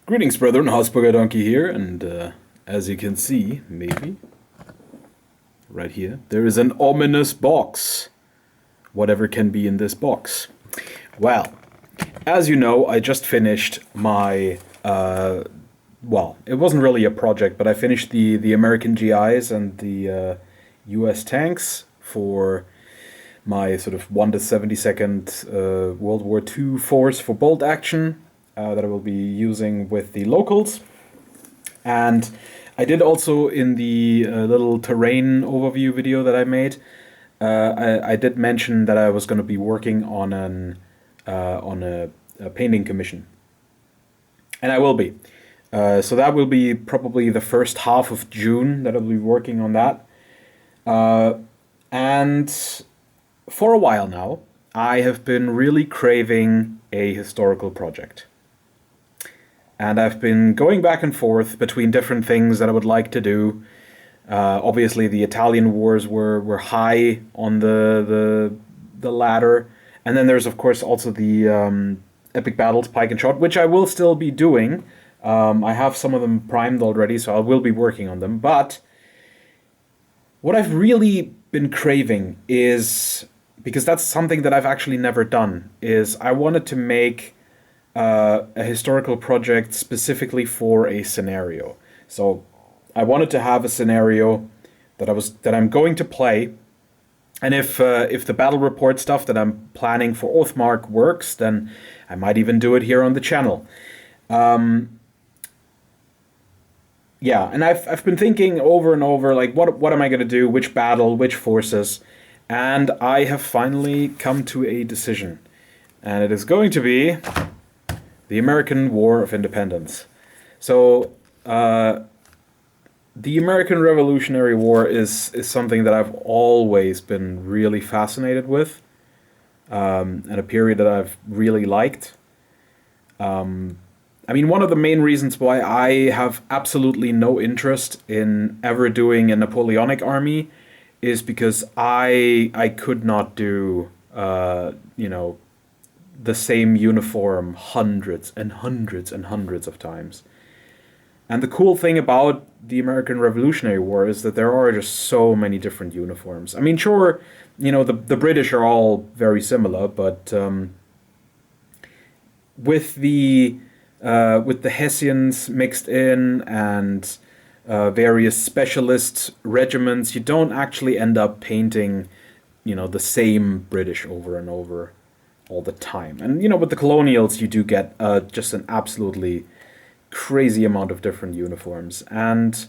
Greetings, brethren. Hausburger Donkey here, and as you can see, maybe, right here, there is an ominous box. Whatever can be in this box. Well, as you know, I just finished my, well, it wasn't really a project, but I finished the American GIs and the US tanks for my sort of 1 to 72nd World War II force for bolt action that I will be using with the locals. And I did also in the little terrain overview video that I made, I did mention that I was going to be working on a painting commission. And I will be. So that will be probably the first half of June that I'll be working on that. And for a while now, I have been really craving a historical project. And I've been going back and forth between different things that I would like to do. Obviously, the Italian wars were high on the ladder. And then there's, of course, also the epic battles, pike and shot, which I will still be doing. I have some of them primed already, so I will be working on them. But what I've really been craving is, because that's something that I've actually never done, is I wanted to make a historical project specifically for a scenario. So I wanted to have a scenario that I'm going to play, and if the battle report stuff that I'm planning for Oathmark works, then I might even do it here on the channel. Yeah, and I've been thinking over and over, like, what am I going to do, which battle, which forces, and I have finally come to a decision, and it is going to be the American War of Independence. So, the American Revolutionary War is something that I've always been really fascinated with, and a period that I've really liked. I mean, one of the main reasons why I have absolutely no interest in ever doing a Napoleonic army is because I could not do, the same uniform hundreds and hundreds and hundreds of times. And the cool thing about the American Revolutionary War is that there are just so many different uniforms. I mean, sure, the British are all very similar, but with the Hessians mixed in and various specialist regiments, you don't actually end up painting, the same British over and over all the time. And, with the colonials, you do get just an absolutely crazy amount of different uniforms. And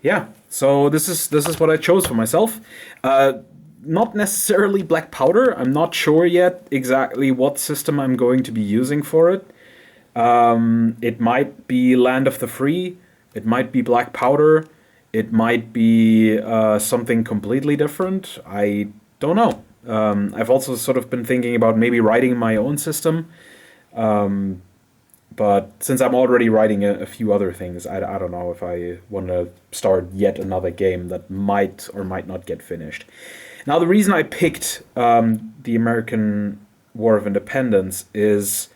yeah, so this is what I chose for myself. Not necessarily black powder. I'm not sure yet exactly what system I'm going to be using for it. It might be Land of the Free. It might be black powder. It might be something completely different. I don't know. I've also sort of been thinking about maybe writing my own system. But since I'm already writing a few other things, I don't know if I want to start yet another game that might or might not get finished. Now, the reason I picked the American War of Independence is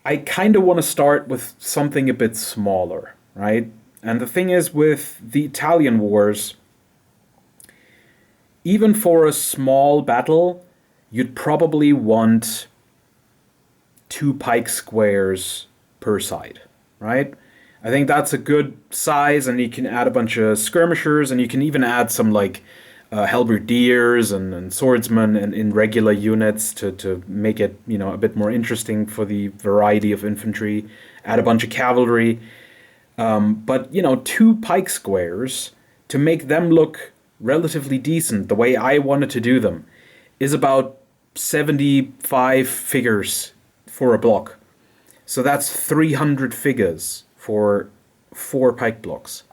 I kind of want to start with something a bit smaller, right? And the thing is, with the Italian wars, even for a small battle, you'd probably want 2 pike squares per side, right? I think that's a good size, and you can add a bunch of skirmishers, and you can even add some halberdiers and swordsmen in regular units to make it, a bit more interesting for the variety of infantry. Add a bunch of cavalry. But 2 pike squares, to make them look relatively decent, the way I wanted to do them, is about 75 figures for a block. So that's 300 figures for 4 pike blocks.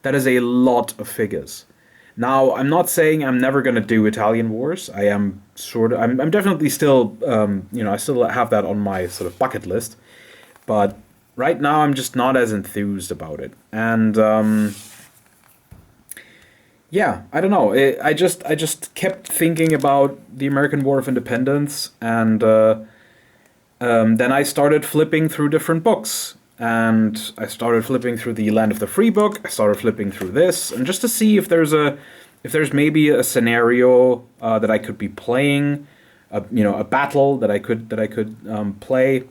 That is a lot of figures. Now, I'm not saying I'm never going to do Italian wars. I am I'm definitely still, I still have that on my sort of bucket list. But right now, I'm just not as enthused about it. And, yeah, I don't know. I just kept thinking about the American War of Independence, and Then I started flipping through different books. And I started flipping through the Land of the Free book. I started flipping through this, and just to see if there's maybe a scenario that I could be playing, a battle that I could play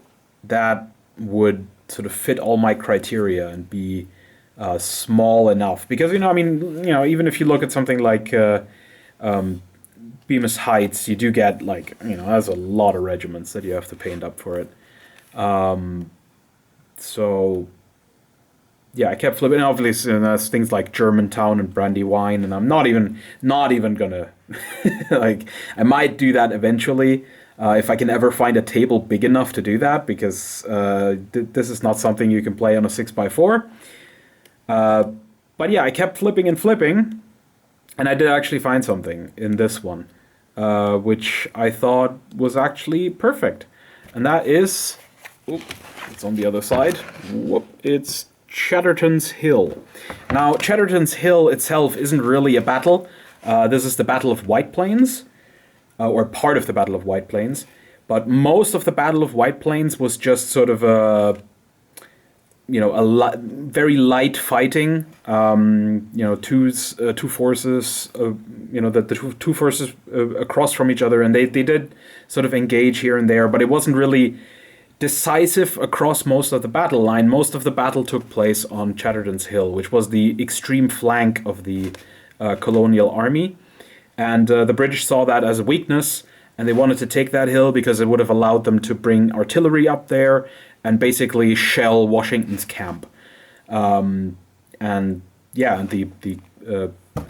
that would sort of fit all my criteria and be small enough. Because even if you look at something like Bemis Heights, you do get there's a lot of regiments that you have to paint up for it. So, yeah, I kept flipping. And obviously, there's things like Germantown and Brandywine, and I'm not even gonna I might do that eventually if I can ever find a table big enough to do that, because this is not something you can play on a 6x4. But yeah, I kept flipping and flipping, and I did actually find something in this one, which I thought was actually perfect, and that is. It's on the other side. It's Chatterton's Hill. Now, Chatterton's Hill itself isn't really a battle. This is the Battle of White Plains, or part of the Battle of White Plains. But most of the Battle of White Plains was just sort of very light fighting. Two forces. The two forces across from each other, and they did sort of engage here and there, but it wasn't really decisive across most of the battle line. Most of the battle took place on Chatterton's Hill, which was the extreme flank of the colonial army. And the British saw that as a weakness, and they wanted to take that hill because it would have allowed them to bring artillery up there and basically shell Washington's camp. The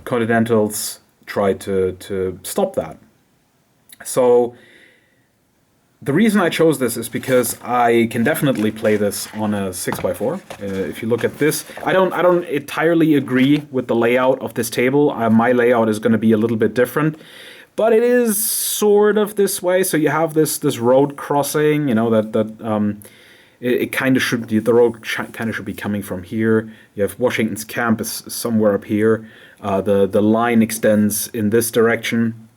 Continentals tried to stop that. So the reason I chose this is because I can definitely play this on a 6x4. If you look at this, I don't entirely agree with the layout of this table. My layout is going to be a little bit different, but it is sort of this way. So you have this road crossing, it kind of should be, the road kind of should be coming from here. You have Washington's camp is somewhere up here. The line extends in this direction,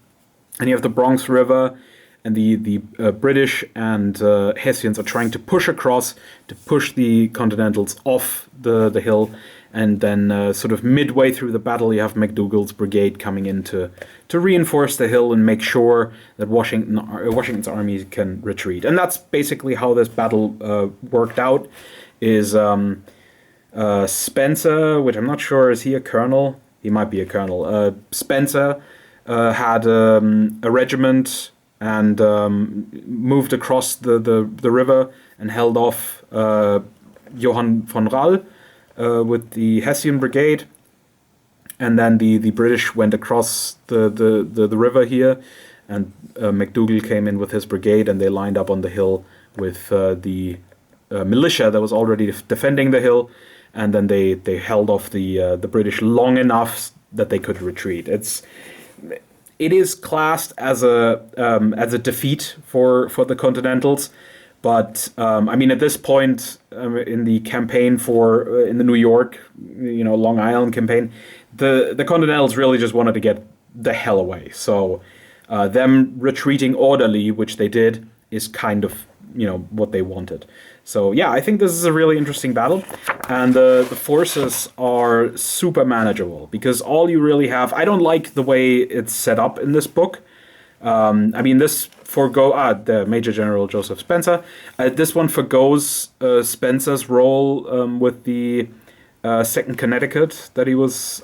and you have the Bronx River. And the British and Hessians are trying to push across to push the Continentals off the hill, and then sort of midway through the battle, you have McDougall's brigade coming in to reinforce the hill and make sure that Washington's army can retreat. And that's basically how this battle worked out. Is Spencer, which I'm not sure, is he a colonel? He might be a colonel. Spencer had a regiment and moved across the river and held off Johann von Rall with the Hessian Brigade. And then the British went across the river here, and McDougall came in with his brigade, and they lined up on the hill with the militia that was already defending the hill, and then they held off the British long enough that they could retreat. It is classed as a defeat for the Continentals, but at this point in the campaign in the New York, Long Island campaign, the Continentals really just wanted to get the hell away. So them retreating orderly, which they did, is kind of what they wanted. So yeah, I think this is a really interesting battle, and the forces are super manageable because all you really have. I don't like the way it's set up in this book. This the Major General Joseph Spencer. This one forgoes Spencer's role with the 2nd Connecticut that he was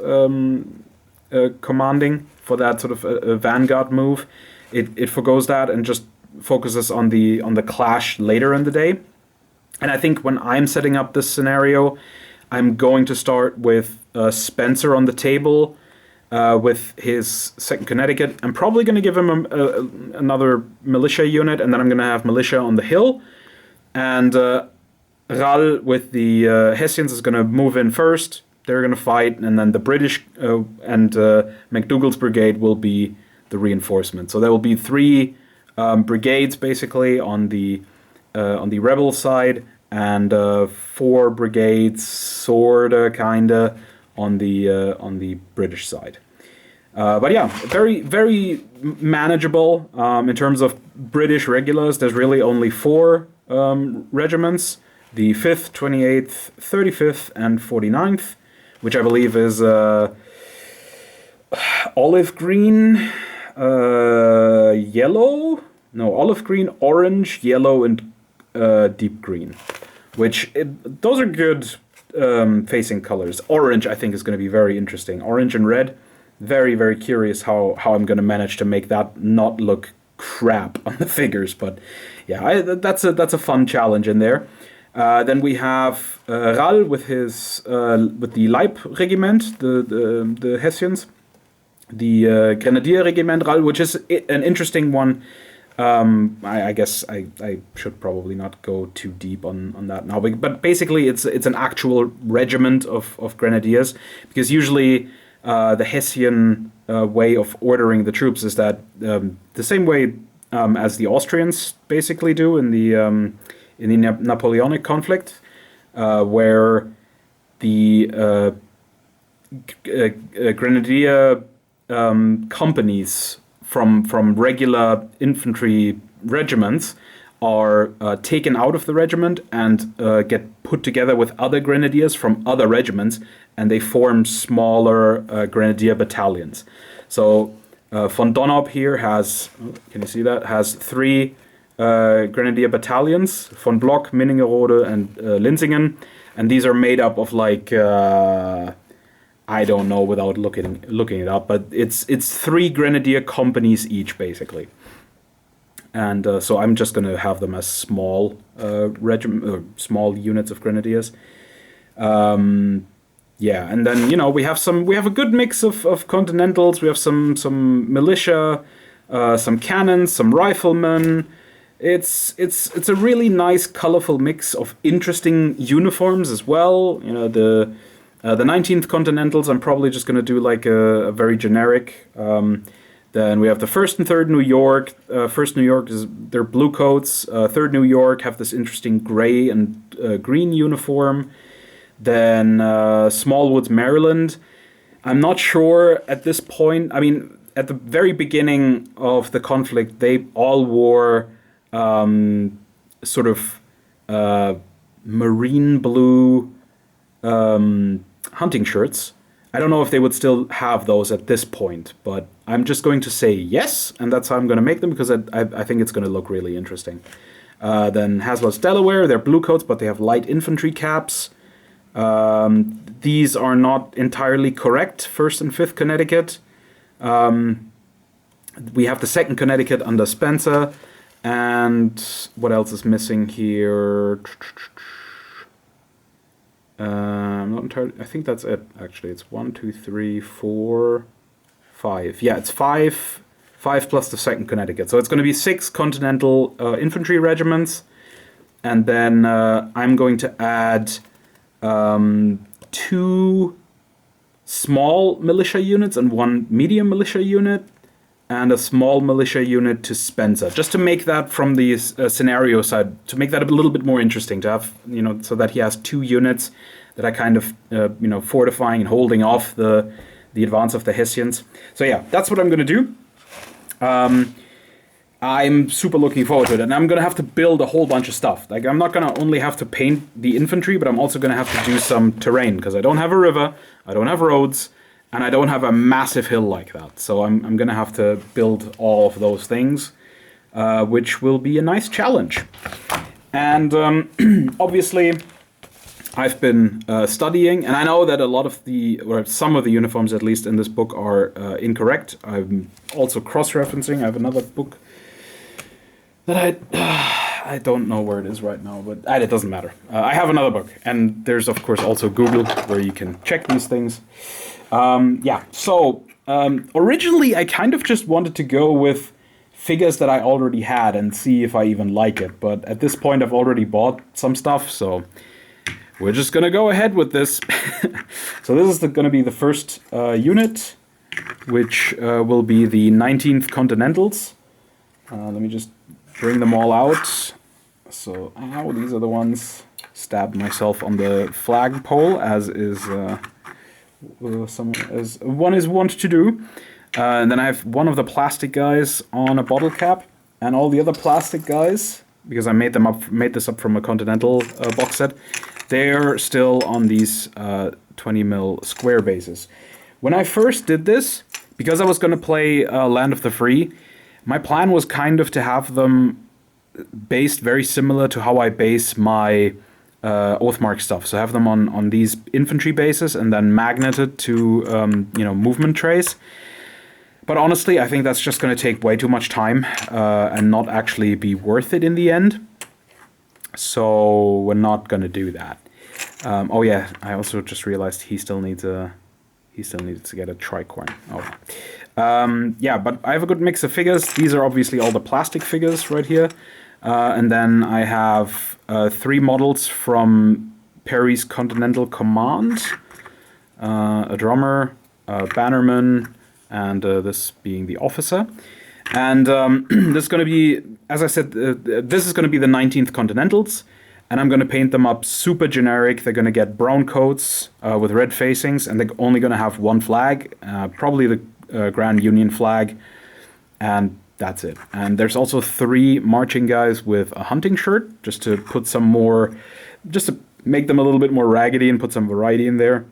commanding for that sort of vanguard move. It forgoes that and just focuses on the clash later in the day. And I think when I'm setting up this scenario, I'm going to start with Spencer on the table with his 2nd Connecticut. I'm probably going to give him another militia unit, and then I'm going to have militia on the hill. And Rall with the Hessians is going to move in first. They're going to fight, and then the British and McDougall's brigade will be the reinforcement. So there will be 3 brigades basically on the rebel side, and 4 brigades, sorta, kinda, on the British side. But yeah, very, very manageable in terms of British regulars. There's really only 4 regiments, the 5th, 28th, 35th, and 49th, which I believe is olive green, yellow? No, olive green, orange, yellow, and deep green. Those are good facing colors. Orange, I think, is going to be very interesting. Orange and red, very, very curious how I'm going to manage to make that not look crap on the figures. But yeah, that's a fun challenge in there. Then we have Ral with the Leib Regiment, the Hessians, the Grenadier Regiment Ral, which is an interesting one. I guess I should probably not go too deep on that now, but basically it's an actual regiment of grenadiers, because usually the Hessian way of ordering the troops is that the same way as the Austrians basically do in the Napoleonic conflict, where the grenadier companies from regular infantry regiments are taken out of the regiment and get put together with other grenadiers from other regiments, and they form smaller grenadier battalions. So von Donop here has, can you see that, has 3 grenadier battalions, von Block, Minningerode, and Linsingen, and these are made up of like I don't know without looking it up, but it's 3 grenadier companies each basically, and so I'm just going to have them as small small units of grenadiers. Yeah, and then we have a good mix of continentals. We have some militia, some cannons, some riflemen. It's a really nice, colorful mix of interesting uniforms as well. The 19th Continentals, I'm probably just going to do like a very generic. Then we have the 1st and 3rd New York. 1st New York is their blue coats. 3rd New York have this interesting gray and green uniform. Then Smallwoods, Maryland. I'm not sure at this point. I mean, at the very beginning of the conflict, they all wore sort of marine blue hunting shirts. I don't know if they would still have those at this point, but I'm just going to say yes, and that's how I'm going to make them, because I think it's going to look really interesting. Then Haslar's Delaware, they're blue coats, but they have light infantry caps. These are not entirely correct, 1st and 5th Connecticut. We have the 2nd Connecticut under Spencer, and what else is missing here? I'm not entirely. I think that's it. Actually, it's 1, 2, 3, 4, 5. Yeah, it's 5 plus the 2nd Connecticut. So it's going to be 6 Continental infantry regiments, and then I'm going to add 2 small militia units and 1 medium militia unit, and a small militia unit to Spencer, just to make that from the scenario side, to make that a little bit more interesting, to have, so that he has 2 units that are kind of, fortifying and holding off the advance of the Hessians. So yeah, that's what I'm going to do. I'm super looking forward to it, and I'm going to have to build a whole bunch of stuff. Like, I'm not going to only have to paint the infantry, but I'm also going to have to do some terrain, because I don't have a river, I don't have roads, and I don't have a massive hill like that. So I'm going to have to build all of those things, which will be a nice challenge. And obviously, I've been studying, and I know that a lot of or some of the uniforms, at least in this book, are incorrect. I'm also cross-referencing. I have another book that I don't know where it is right now, but it doesn't matter. I have another book, and there's, of course, also Google, where you can check these things. So originally I kind of just wanted to go with figures that I already had and see if I even like it, but at this point I've already bought some stuff, so we're just gonna go ahead with this. So this is gonna be the first unit, which will be the 19th Continentals. Let me just bring them all out. So, these are the ones. Stabbed myself on the flagpole, as is as one is wont to do. And then I have one of the plastic guys on a bottle cap, and all the other plastic guys because I made this up from a Continental box set. They're still on these 20 mil square bases. When I first did this, because I was going to play Land of the Free, my plan was kind of to have them based very similar to how I base my Oathmark stuff. So have them on these infantry bases and then magneted to movement trays. But honestly, I think that's just going to take way too much time and not actually be worth it in the end. So we're not going to do that. Oh yeah, I also just realized he still needs to get a tricorn. Oh. Yeah, but I have a good mix of figures. These are obviously all the plastic figures right here. And then I have 3 models from Perry's Continental Command. A drummer, a bannerman, and this being the officer. And this is going to be, as I said, this is going to be the 19th Continentals. And I'm going to paint them up super generic. They're going to get brown coats with red facings. And they're only going to have one flag, probably the Grand Union flag. And that's it. And there's also 3 marching guys with a hunting shirt, just to put some more, just to make them a little bit more raggedy and put some variety in there.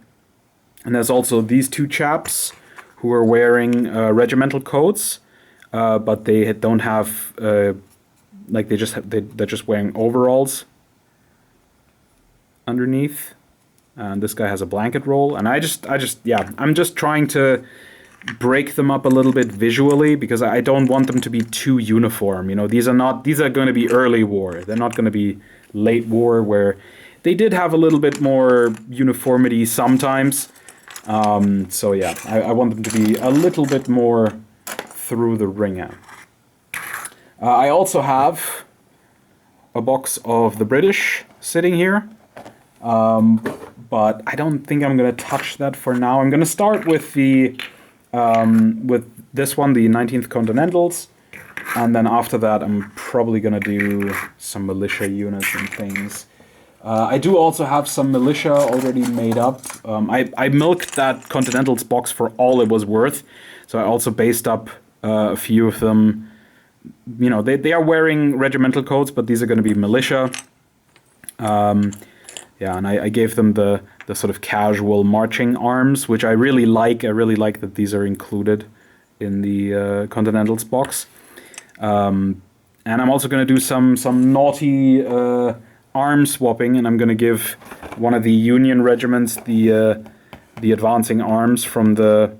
And there's also these 2 chaps who are wearing regimental coats, but they don't have they're just wearing overalls underneath. And this guy has a blanket roll, and I'm just trying to break them up a little bit visually because I don't want them to be too uniform. You know, these are going to be early war. They're not going to be late war, where they did have a little bit more uniformity sometimes. So yeah, I want them to be a little bit more through the ringer. I also have a box of the British sitting here, but I don't think I'm going to touch that for now. I'm going to start with with this one, the 19th Continentals, and then after that I'm probably going to do some militia units and things. I do also have some militia already made up. I milked that Continentals box for all it was worth, so I also based up a few of them. You know, they are wearing regimental coats, but these are going to be militia. Yeah, and I gave them the sort of casual marching arms, which I really like. I really like that these are included in the Continentals box. And I'm also going to do some naughty arm swapping, and I'm going to give one of the Union regiments the advancing arms from the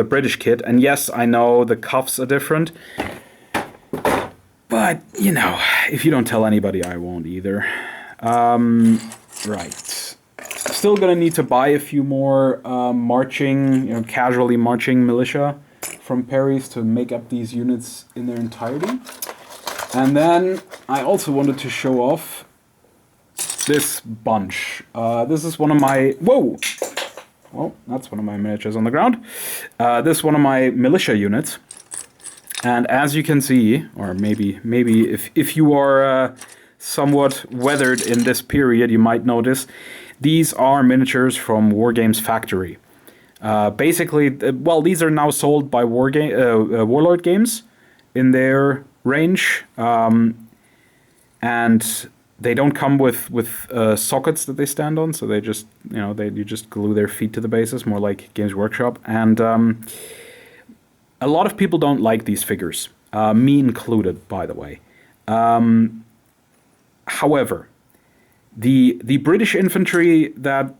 British kit. And yes, I know the cuffs are different, but you know, if you don't tell anybody, I won't either. Right. Still gonna need to buy a few more casually marching militia from Perry's to make up these units in their entirety. And then I also wanted to show off this bunch. This is one of my... Whoa! Well, that's one of my miniatures on the ground. This is one of my militia units. And as you can see, or maybe if you are somewhat weathered in this period, you might notice these are miniatures from Wargames Factory. Basically, well, these are now sold by Warlord Games in their range, and they don't come with sockets that they stand on, so they just you just glue their feet to the bases, more like Games Workshop. And a lot of people don't like these figures, me included, by the way. However, the British infantry that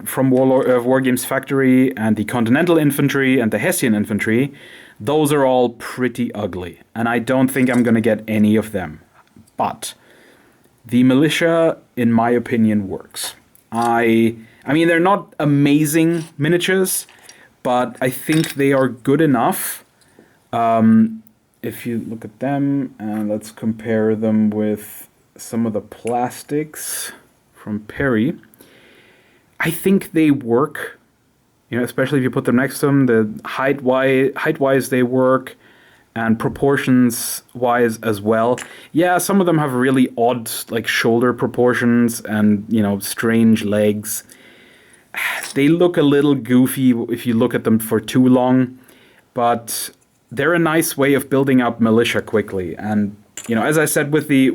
from Wargames Factory, and the Continental infantry and the Hessian infantry, those are all pretty ugly, and I don't think I'm going to get any of them. But the militia, in my opinion, works. I mean, they're not amazing miniatures, but I think they are good enough. If you look at them, and let's compare them with some of the plastics from Perry, I think they work. You know, especially if you put them next to them, the height-wise they work, and proportions-wise as well. Yeah, some of them have really odd, like, shoulder proportions and, you know, strange legs. They look a little goofy if you look at them for too long, but they're a nice way of building up militia quickly. And you know, as I said with the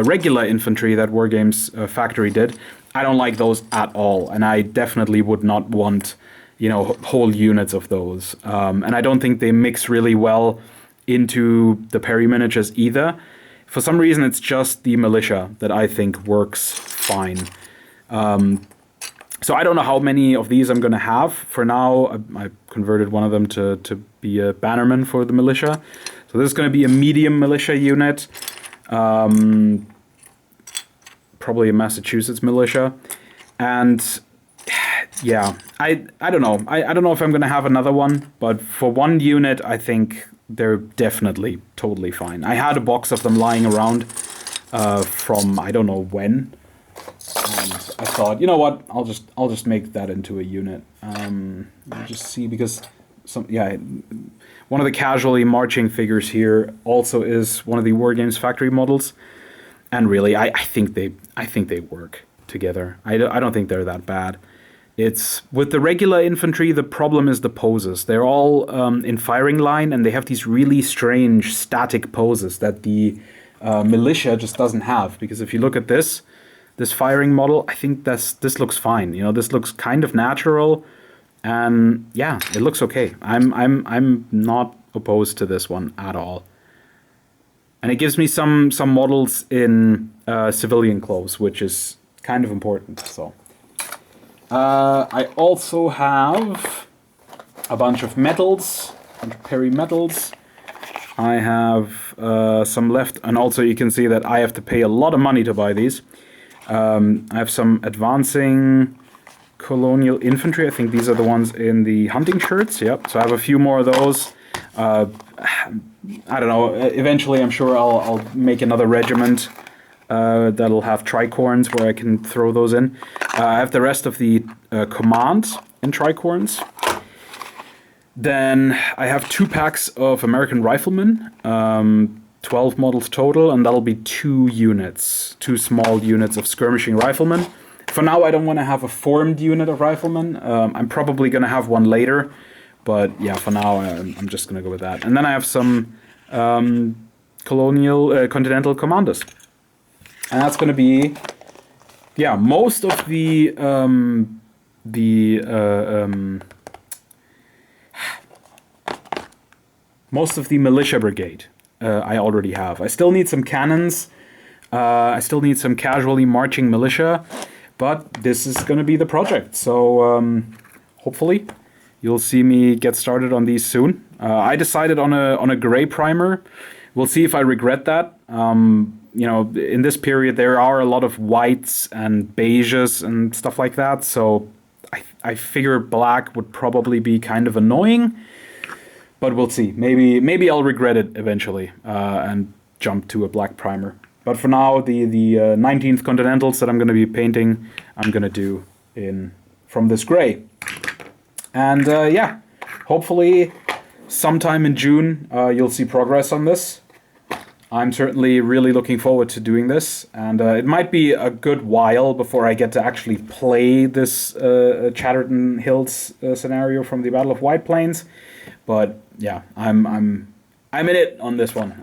regular infantry that Wargames Factory did, I don't like those at all, and I definitely would not want, you know, whole units of those. And I don't think they mix really well into the Perry miniatures either. For some reason, it's just the militia that I think works fine. So I don't know how many of these I'm going to have. For now, I converted one of them to be a bannerman for the militia. So this is going to be a medium militia unit. Probably a Massachusetts militia. And yeah, I don't know. I don't know if I'm going to have another one. But for one unit, I think they're definitely totally fine. I had a box of them lying around from I don't know when. And I thought, you know what? I'll just make that into a unit. I'll just see, because one of the casually marching figures here also is one of the Wargames Factory models, and really, I think they work together. I don't think they're that bad. It's with the regular infantry, the problem is the poses. They're all in firing line, and they have these really strange static poses that the militia just doesn't have. Because if you look at this firing model, I think this looks fine. You know, this looks kind of natural, and yeah, it looks okay. I'm not opposed to this one at all. And it gives me some models in civilian clothes, which is kind of important. So I also have a bunch of medals, a bunch of Perry medals. I have some left, and also you can see that I have to pay a lot of money to buy these. I have some advancing colonial infantry. I think these are the ones in the hunting shirts. Yep. So I have a few more of those. I don't know. Eventually, I'm sure I'll make another regiment that'll have tricorns where I can throw those in. I have the rest of the command in tricorns. Then I have 2 packs of American Riflemen. 12 models total, and that'll be 2 units, 2 small units of skirmishing riflemen. For now, I don't want to have a formed unit of riflemen. I'm probably going to have one later, but yeah, for now, I'm just going to go with that. And then I have some continental commanders, and that's going to be, yeah, most of the militia brigade. I already have. I still need some cannons. I still need some casually marching militia, but this is going to be the project. So hopefully you'll see me get started on these soon. I decided on a gray primer. We'll see if I regret that. You know, in this period there are a lot of whites and beiges and stuff like that. So I figure black would probably be kind of annoying. But we'll see. Maybe I'll regret it eventually and jump to a black primer. But for now, the 19th Continentals that I'm going to be painting, I'm going to do from this gray. And yeah, hopefully sometime in June you'll see progress on this. I'm certainly really looking forward to doing this. And it might be a good while before I get to actually play this Chatterton Hills scenario from the Battle of White Plains. But yeah, I'm in it on this one.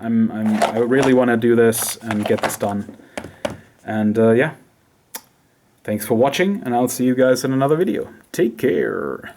I really want to do this and get this done. And yeah, thanks for watching, and I'll see you guys in another video. Take care.